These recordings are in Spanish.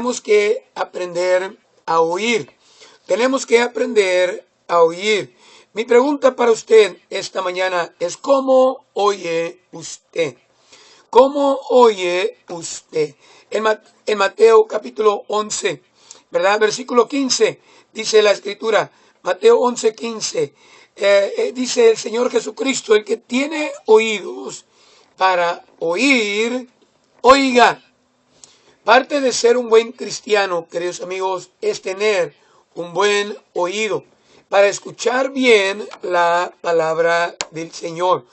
tenemos que aprender a oír. Tenemos que aprender a oír. Mi pregunta para usted esta mañana es: ¿cómo oye usted? ¿Cómo oye usted? En Mateo capítulo 11, ¿verdad? Versículo 15, dice la Escritura, Mateo 11, 15, dice el Señor Jesucristo: el que tiene oídos para oír, oiga. Parte de ser un buen cristiano, queridos amigos, es tener un buen oído para escuchar bien la palabra del Señor.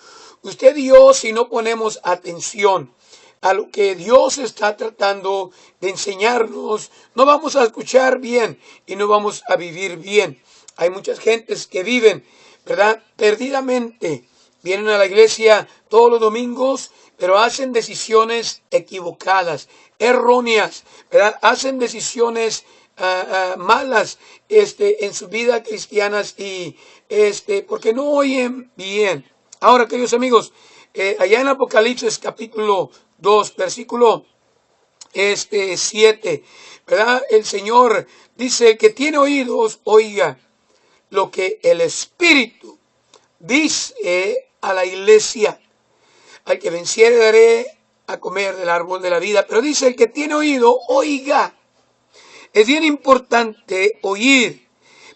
Usted y yo, si no ponemos atención a lo que Dios está tratando de enseñarnos, no vamos a escuchar bien y no vamos a vivir bien. Hay muchas gentes que viven, ¿verdad?, perdidamente. Vienen a la iglesia todos los domingos, pero hacen decisiones equivocadas, erróneas, ¿verdad? Hacen decisiones malas en su vida cristianas y porque no oyen bien. Ahora, queridos amigos, allá en Apocalipsis capítulo 2, versículo 7, ¿verdad? El Señor dice: que tiene oídos, oiga lo que el Espíritu dice a la iglesia. Al que venciere daré a comer del árbol de la vida. Pero dice: el que tiene oído, oiga. Es bien importante oír,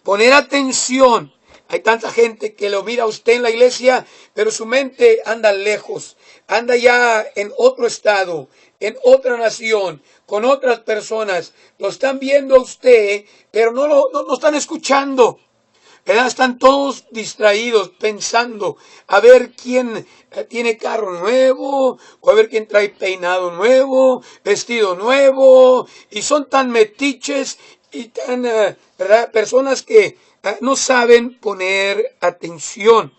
poner atención. Hay tanta gente que lo mira a usted en la iglesia, pero su mente anda lejos, anda ya en otro estado, en otra nación, con otras personas. Lo están viendo a usted, pero no están escuchando. Están todos distraídos pensando a ver quién tiene carro nuevo, o a ver quién trae peinado nuevo, vestido nuevo, y son tan metiches y tan, ¿verdad?, personas que no saben poner atención.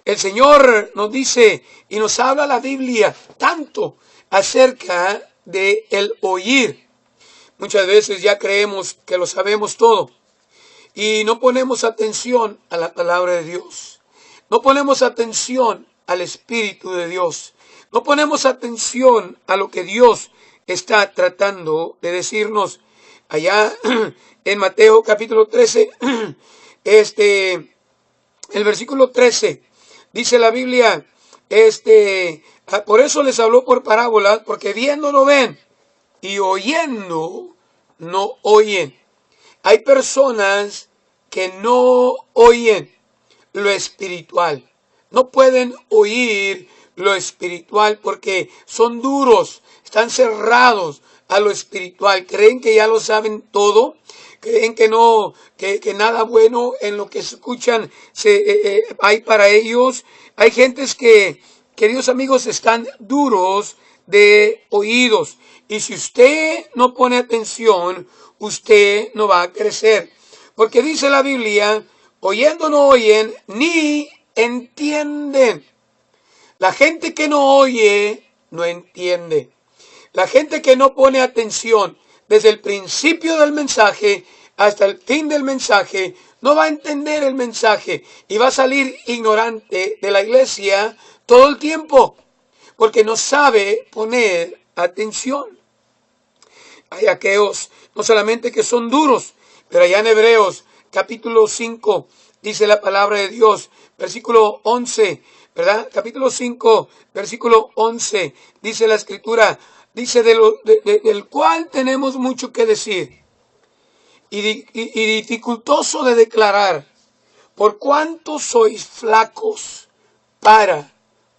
El Señor nos dice y nos habla la Biblia tanto acerca de el oír. Muchas veces ya creemos que lo sabemos todo y no ponemos atención a la palabra de Dios. No ponemos atención al Espíritu de Dios. No ponemos atención a lo que Dios está tratando de decirnos. Allá en Mateo capítulo 13, el versículo 13, dice la Biblia, por eso les habló por parábolas, porque viendo no ven y oyendo no oyen. Hay personas que no oyen lo espiritual. No pueden oír lo espiritual porque son duros, están cerrados a lo espiritual. Creen que ya lo saben todo. Creen que no, que nada bueno en lo que escuchan hay para ellos. Hay gentes que, queridos amigos, están duros de oídos. Y si usted no pone atención, usted no va a crecer. Porque dice la Biblia: oyendo no oyen ni entienden. La gente que no oye, no entiende. La gente que no pone atención desde el principio del mensaje hasta el fin del mensaje, no va a entender el mensaje y va a salir ignorante de la iglesia todo el tiempo, porque no sabe poner atención. Hay aquellos no solamente que son duros, pero allá en Hebreos capítulo 5 dice la palabra de Dios, versículo 11, ¿verdad? Capítulo 5, versículo 11, dice la Escritura, dice del cual tenemos mucho que decir y dificultoso de declarar, por cuanto sois flacos para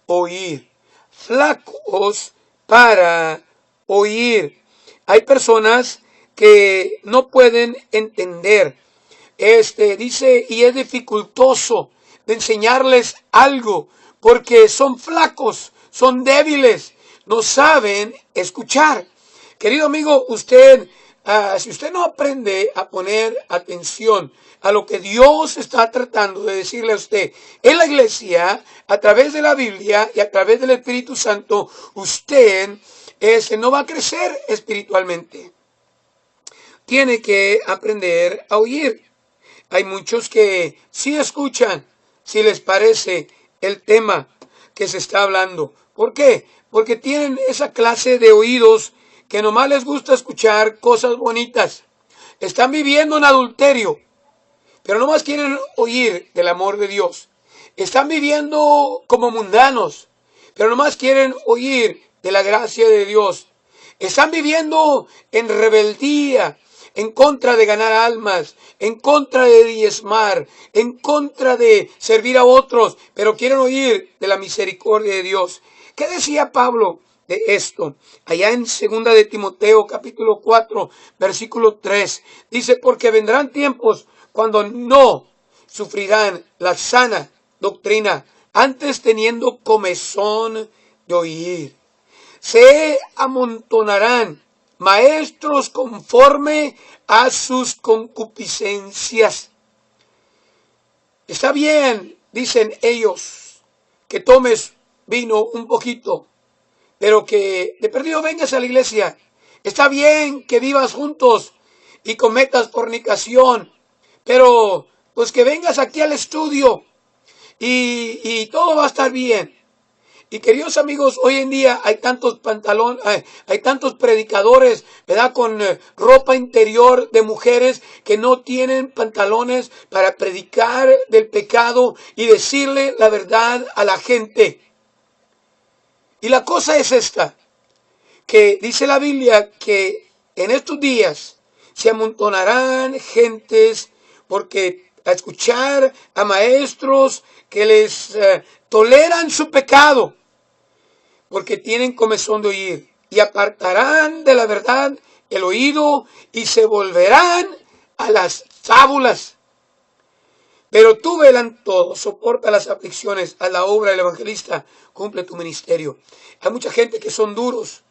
oír. Flacos para oír. Hay personas que no pueden entender. Dice, y es dificultoso de enseñarles algo, porque son flacos, son débiles, no saben escuchar. Querido amigo, si usted no aprende a poner atención a lo que Dios está tratando de decirle a usted en la iglesia, a través de la Biblia y a través del Espíritu Santo, usted no va a crecer espiritualmente. Tiene que aprender a oír. Hay muchos que sí escuchan, si les parece el tema que se está hablando. ¿Por qué? Porque tienen esa clase de oídos que nomás les gusta escuchar cosas bonitas. Están viviendo en adulterio, pero nomás quieren oír del amor de Dios. Están viviendo como mundanos, pero nomás quieren oír de la gracia de Dios. Están viviendo en rebeldía, en contra de ganar almas, en contra de diezmar, en contra de servir a otros, pero quieren oír de la misericordia de Dios. ¿Qué decía Pablo de esto? Allá en 2 de Timoteo, capítulo 4, versículo 3, dice, porque vendrán tiempos cuando no sufrirán la sana doctrina, antes teniendo comezón de oír. Se amontonarán maestros conforme a sus concupiscencias. Está bien, dicen ellos, que tomes vino un poquito, pero que de perdido vengas a la iglesia. Está bien que vivas juntos y cometas fornicación, pero pues que vengas aquí al estudio y todo va a estar bien. Y queridos amigos, hoy en día hay tantos hay tantos predicadores, ¿verdad? Con ropa interior de mujeres que no tienen pantalones para predicar del pecado y decirle la verdad a la gente. Y la cosa es esta, que dice la Biblia que en estos días se amontonarán gentes porque a escuchar a maestros que les toleran su pecado, porque tienen comezón de oír, y apartarán de la verdad el oído y se volverán a las fábulas. Pero tú, velan todo, soporta las aflicciones, a la obra del evangelista, cumple tu ministerio. Hay mucha gente que son duros,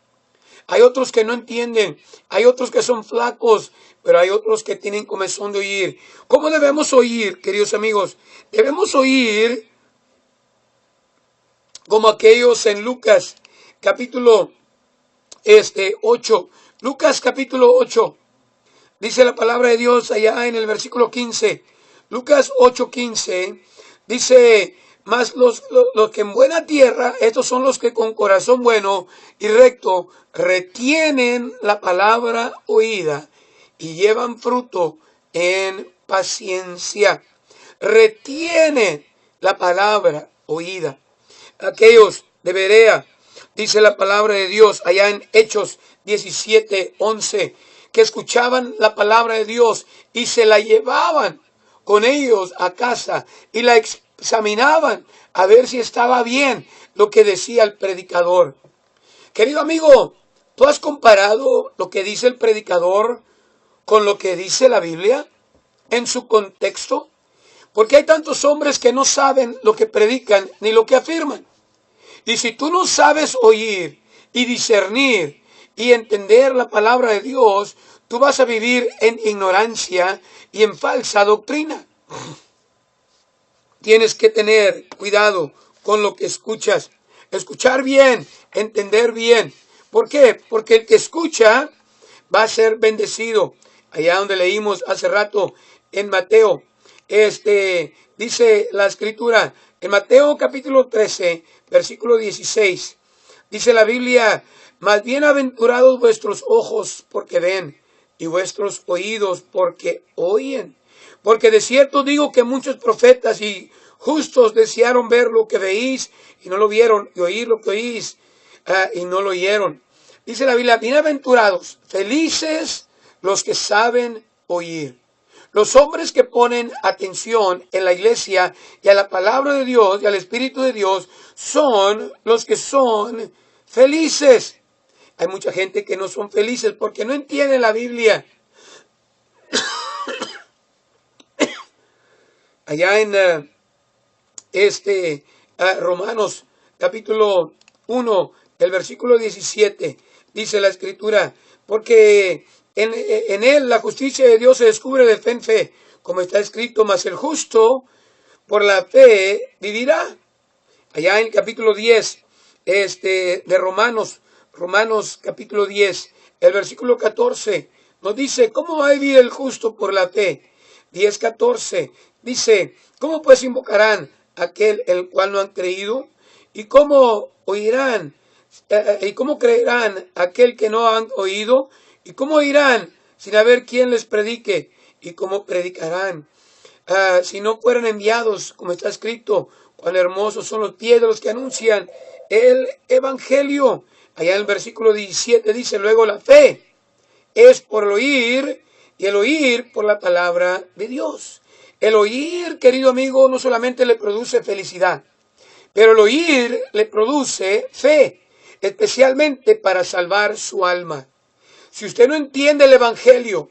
hay otros que no entienden, hay otros que son flacos, pero hay otros que tienen comezón de oír. ¿Cómo debemos oír, queridos amigos? Debemos oír como aquellos en Lucas capítulo 8. Lucas capítulo 8. Dice la palabra de Dios allá en el versículo 15. Lucas 8:15. Dice, mas los que en buena tierra, estos son los que con corazón bueno y recto retienen la palabra oída y llevan fruto en paciencia. Retienen la palabra oída. Aquellos de Berea, dice la palabra de Dios allá en Hechos 17:11, que escuchaban la palabra de Dios y se la llevaban con ellos a casa y la examinaban a ver si estaba bien lo que decía el predicador. Querido amigo, ¿tú has comparado lo que dice el predicador con lo que dice la Biblia en su contexto? Porque hay tantos hombres que no saben lo que predican ni lo que afirman. Y si tú no sabes oír y discernir y entender la palabra de Dios, tú vas a vivir en ignorancia y en falsa doctrina. Tienes que tener cuidado con lo que escuchas. Escuchar bien, entender bien. ¿Por qué? Porque el que escucha va a ser bendecido. Allá donde leímos hace rato en Mateo, dice la escritura, en Mateo capítulo 13, versículo 16, dice la Biblia, mas bienaventurados vuestros ojos porque ven y vuestros oídos porque oyen. Porque de cierto digo que muchos profetas y justos desearon ver lo que veís y no lo vieron, y oír lo que oís y no lo oyeron. Dice la Biblia, bienaventurados, felices los que saben oír. Los hombres que ponen atención en la iglesia y a la palabra de Dios y al Espíritu de Dios son los que son felices. Hay mucha gente que no son felices porque no entiende la Biblia. Allá en Romanos capítulo 1, el versículo 17, dice la escritura, porque en él la justicia de Dios se descubre de fe en fe, como está escrito, mas el justo por la fe vivirá. Allá en el capítulo 10 de Romanos capítulo 10, el versículo 14, nos dice, ¿cómo va a vivir el justo por la fe? 10:14, dice, ¿cómo pues invocarán aquel el cual no han creído? ¿Y cómo oirán ¿Y cómo creerán aquel que no han oído? ¿Y cómo irán sin haber quien les predique? ¿Y cómo predicarán si no fueran enviados? Como está escrito, cuán hermosos son los pies de los que anuncian el evangelio. Allá en el versículo 17 dice, luego la fe es por el oír, y el oír por la palabra de Dios. El oír, querido amigo, no solamente le produce felicidad, pero el oír le produce fe, especialmente para salvar su alma. Si usted no entiende el evangelio,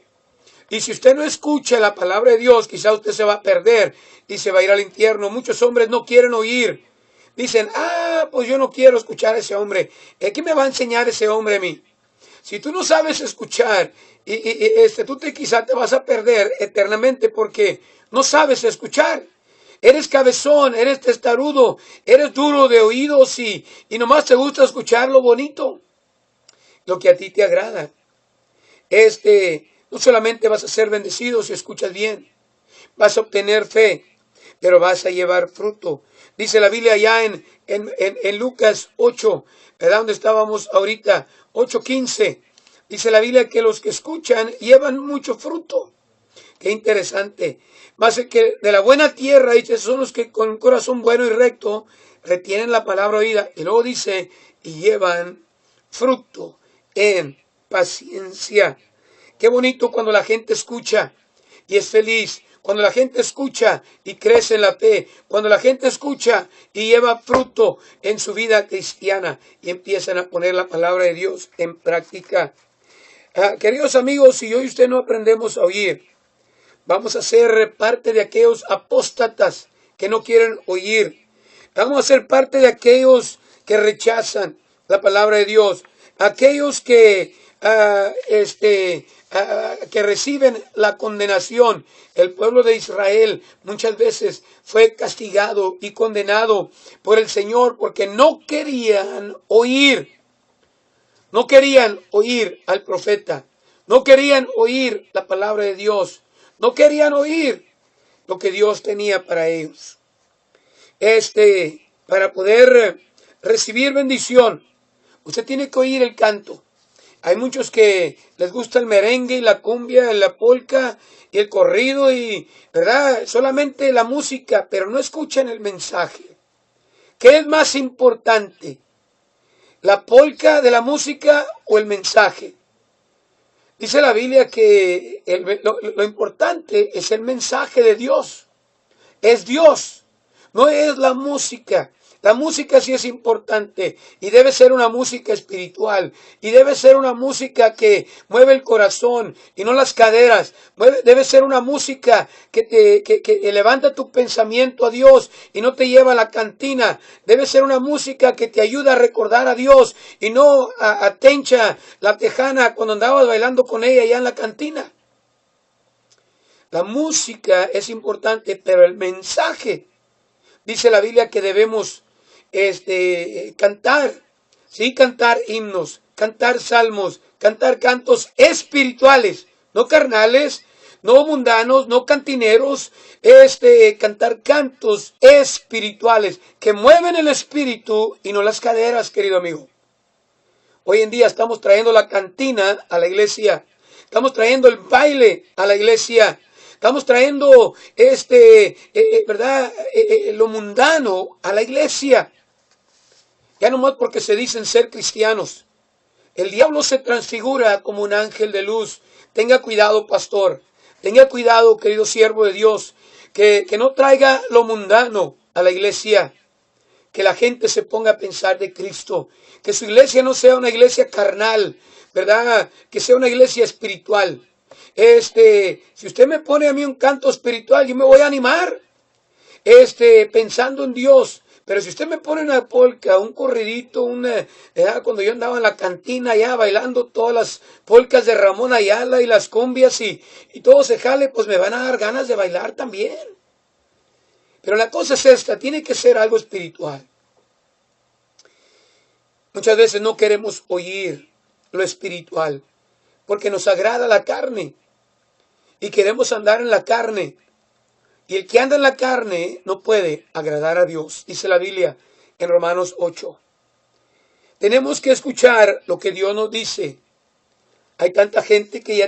y si usted no escucha la palabra de Dios, quizá usted se va a perder y se va a ir al infierno. Muchos hombres no quieren oír. Dicen, pues yo no quiero escuchar a ese hombre. ¿Qué me va a enseñar ese hombre a mí? Si tú no sabes escuchar, quizá te vas a perder eternamente porque no sabes escuchar. Eres cabezón, eres testarudo, eres duro de oídos y nomás te gusta escuchar lo bonito, lo que a ti te agrada. No solamente vas a ser bendecido si escuchas bien, vas a obtener fe, pero vas a llevar fruto. Dice la Biblia allá en Lucas 8, ¿verdad? Donde estábamos ahorita, 8:15. Dice la Biblia que los que escuchan llevan mucho fruto. Qué interesante. Más que de la buena tierra, dice, son los que con un corazón bueno y recto retienen la palabra oída. Y luego dice, y llevan fruto en paciencia. Qué bonito cuando la gente escucha y es feliz. Cuando la gente escucha y crece en la fe, cuando la gente escucha y lleva fruto en su vida cristiana y empiezan a poner la palabra de Dios en práctica. Queridos amigos, si yo y usted no aprendemos a oír, vamos a ser parte de aquellos apóstatas que no quieren oír. Vamos a ser parte de aquellos que rechazan la palabra de Dios. Aquellos que que reciben la condenación. El pueblo de Israel muchas veces fue castigado y condenado por el Señor porque no querían oír. No querían oír al profeta. No querían oír la palabra de Dios. No querían oír lo que Dios tenía para ellos. Para poder recibir bendición, usted tiene que oír el canto. Hay muchos que les gusta el merengue y la cumbia, la polca y el corrido y, ¿verdad? Solamente la música, pero no escuchan el mensaje. ¿Qué es más importante? ¿La polca de la música o el mensaje? Dice la Biblia que lo importante es el mensaje de Dios. Es Dios, no es la música. La música sí es importante y debe ser una música espiritual y debe ser una música que mueve el corazón y no las caderas. Debe ser una música que levanta tu pensamiento a Dios y no te lleva a la cantina. Debe ser una música que te ayuda a recordar a Dios y no a Tencha, la tejana, cuando andabas bailando con ella allá en la cantina. La música es importante, pero el mensaje, dice la Biblia que debemos cantar, sí, cantar himnos, cantar salmos, cantar cantos espirituales, no carnales, no mundanos, no cantineros, cantar cantos espirituales que mueven el espíritu y no las caderas, querido amigo. Hoy en día estamos trayendo la cantina a la iglesia, estamos trayendo el baile a la iglesia. Estamos trayendo lo mundano a la iglesia. Ya nomás porque se dicen ser cristianos. El diablo se transfigura como un ángel de luz. Tenga cuidado, pastor. Tenga cuidado, querido siervo de Dios, que no traiga lo mundano a la iglesia. Que la gente se ponga a pensar de Cristo. Que su iglesia no sea una iglesia carnal, ¿verdad? Que sea una iglesia espiritual. Si usted me pone a mí un canto espiritual, yo me voy a animar, pensando en Dios. Pero si usted me pone una polca, un corridito, cuando yo andaba en la cantina allá bailando todas las polcas de Ramón Ayala y las cumbias y todo se jale, pues me van a dar ganas de bailar también. Pero la cosa es esta, tiene que ser algo espiritual. Muchas veces no queremos oír lo espiritual porque nos agrada la carne y queremos andar en la carne. Y el que anda en la carne no puede agradar a Dios, dice la Biblia en Romanos 8. Tenemos que escuchar lo que Dios nos dice. Hay tanta gente que ya